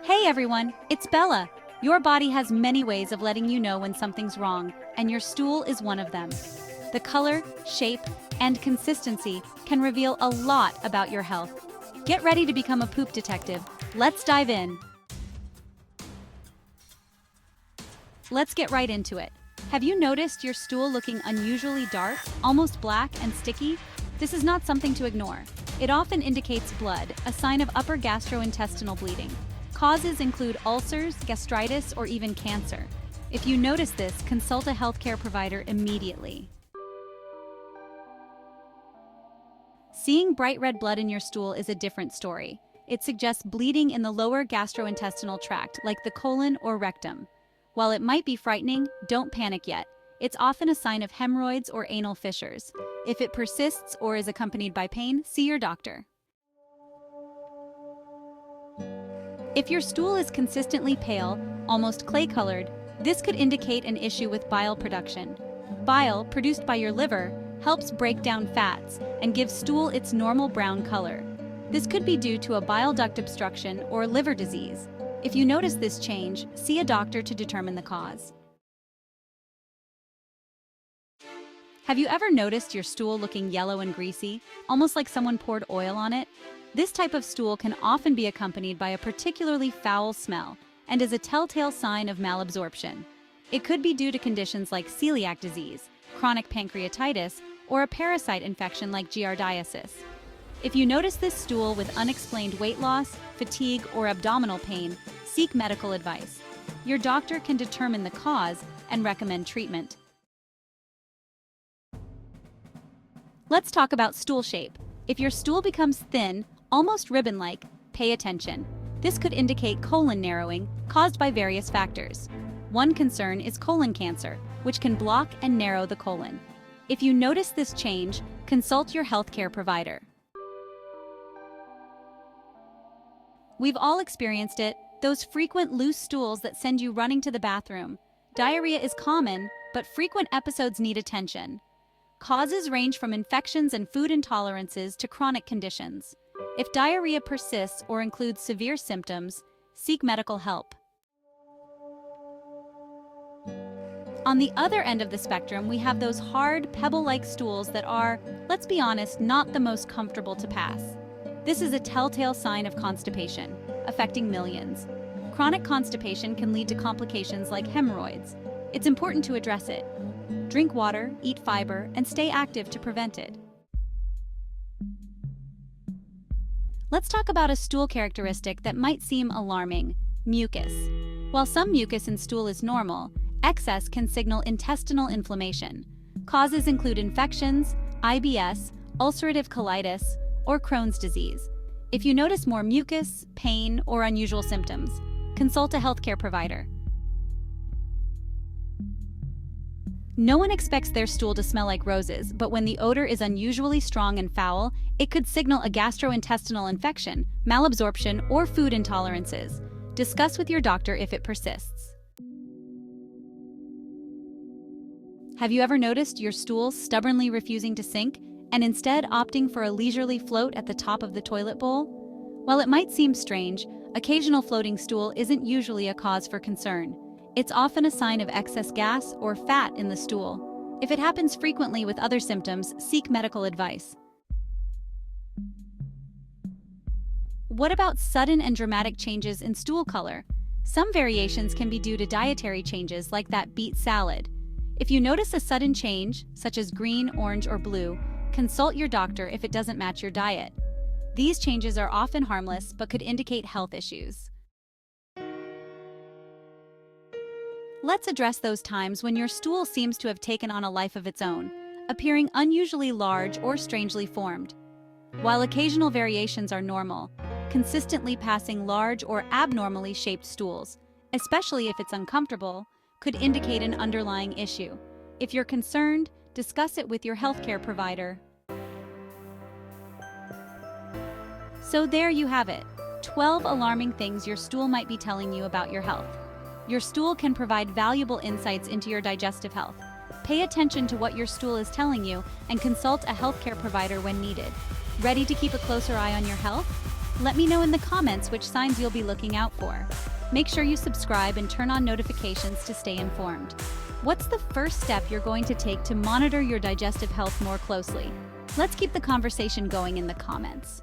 Hey everyone, it's Bella. Your body has many ways of letting you know when something's wrong, and your stool is one of them. The color, shape, and consistency can reveal a lot about your health. Get ready to become a poop detective. Let's dive in. Let's get right into it. Have you noticed your stool looking unusually dark, almost black and sticky? This is not something to ignore. It often indicates blood, a sign of upper gastrointestinal bleeding. Causes include ulcers, gastritis, or even cancer. If you notice this, consult a healthcare provider immediately. Seeing bright red blood in your stool is a different story. It suggests bleeding in the lower gastrointestinal tract, like the colon or rectum. While it might be frightening, don't panic yet. It's often a sign of hemorrhoids or anal fissures. If it persists or is accompanied by pain, see your doctor. If your stool is consistently pale, almost clay-colored, this could indicate an issue with bile production. Bile, produced by your liver, helps break down fats and gives stool its normal brown color. This could be due to a bile duct obstruction or liver disease. If you notice this change, see a doctor to determine the cause. Have you ever noticed your stool looking yellow and greasy, almost like someone poured oil on it? This type of stool can often be accompanied by a particularly foul smell and is a telltale sign of malabsorption. It could be due to conditions like celiac disease, chronic pancreatitis, or a parasite infection like giardiasis. If you notice this stool with unexplained weight loss, fatigue, or abdominal pain, seek medical advice. Your doctor can determine the cause and recommend treatment. Let's talk about stool shape. If your stool becomes thin, almost ribbon-like, pay attention. This could indicate colon narrowing, caused by various factors. One concern is colon cancer, which can block and narrow the colon. If you notice this change, consult your healthcare provider. We've all experienced it, those frequent loose stools that send you running to the bathroom. Diarrhea is common, but frequent episodes need attention. Causes range from infections and food intolerances to chronic conditions. If diarrhea persists or includes severe symptoms, seek medical help. On the other end of the spectrum, we have those hard, pebble-like stools that are, let's be honest, not the most comfortable to pass. This is a telltale sign of constipation, affecting millions. Chronic constipation can lead to complications like hemorrhoids. It's important to address it. Drink water, eat fiber, and stay active to prevent it. Let's talk about a stool characteristic that might seem alarming: mucus. While some mucus in stool is normal, excess can signal intestinal inflammation. Causes include infections, IBS, ulcerative colitis, or Crohn's disease. If you notice more mucus, pain, or unusual symptoms, consult a healthcare provider. No one expects their stool to smell like roses, but when the odor is unusually strong and foul, it could signal a gastrointestinal infection, malabsorption, or food intolerances. Discuss with your doctor if it persists. Have you ever noticed your stool stubbornly refusing to sink and instead opting for a leisurely float at the top of the toilet bowl? While it might seem strange, occasional floating stool isn't usually a cause for concern. It's often a sign of excess gas or fat in the stool. If it happens frequently with other symptoms, seek medical advice. What about sudden and dramatic changes in stool color? Some variations can be due to dietary changes like that beet salad. If you notice a sudden change, such as green, orange, or blue, consult your doctor if it doesn't match your diet. These changes are often harmless but could indicate health issues. Let's address those times when your stool seems to have taken on a life of its own, appearing unusually large or strangely formed. While occasional variations are normal, consistently passing large or abnormally shaped stools, especially if it's uncomfortable, could indicate an underlying issue. If you're concerned, discuss it with your healthcare provider. So there you have it, 12 alarming things your stool might be telling you about your health. Your stool can provide valuable insights into your digestive health. Pay attention to what your stool is telling you and consult a healthcare provider when needed. Ready to keep a closer eye on your health? Let me know in the comments which signs you'll be looking out for. Make sure you subscribe and turn on notifications to stay informed. What's the first step you're going to take to monitor your digestive health more closely? Let's keep the conversation going in the comments.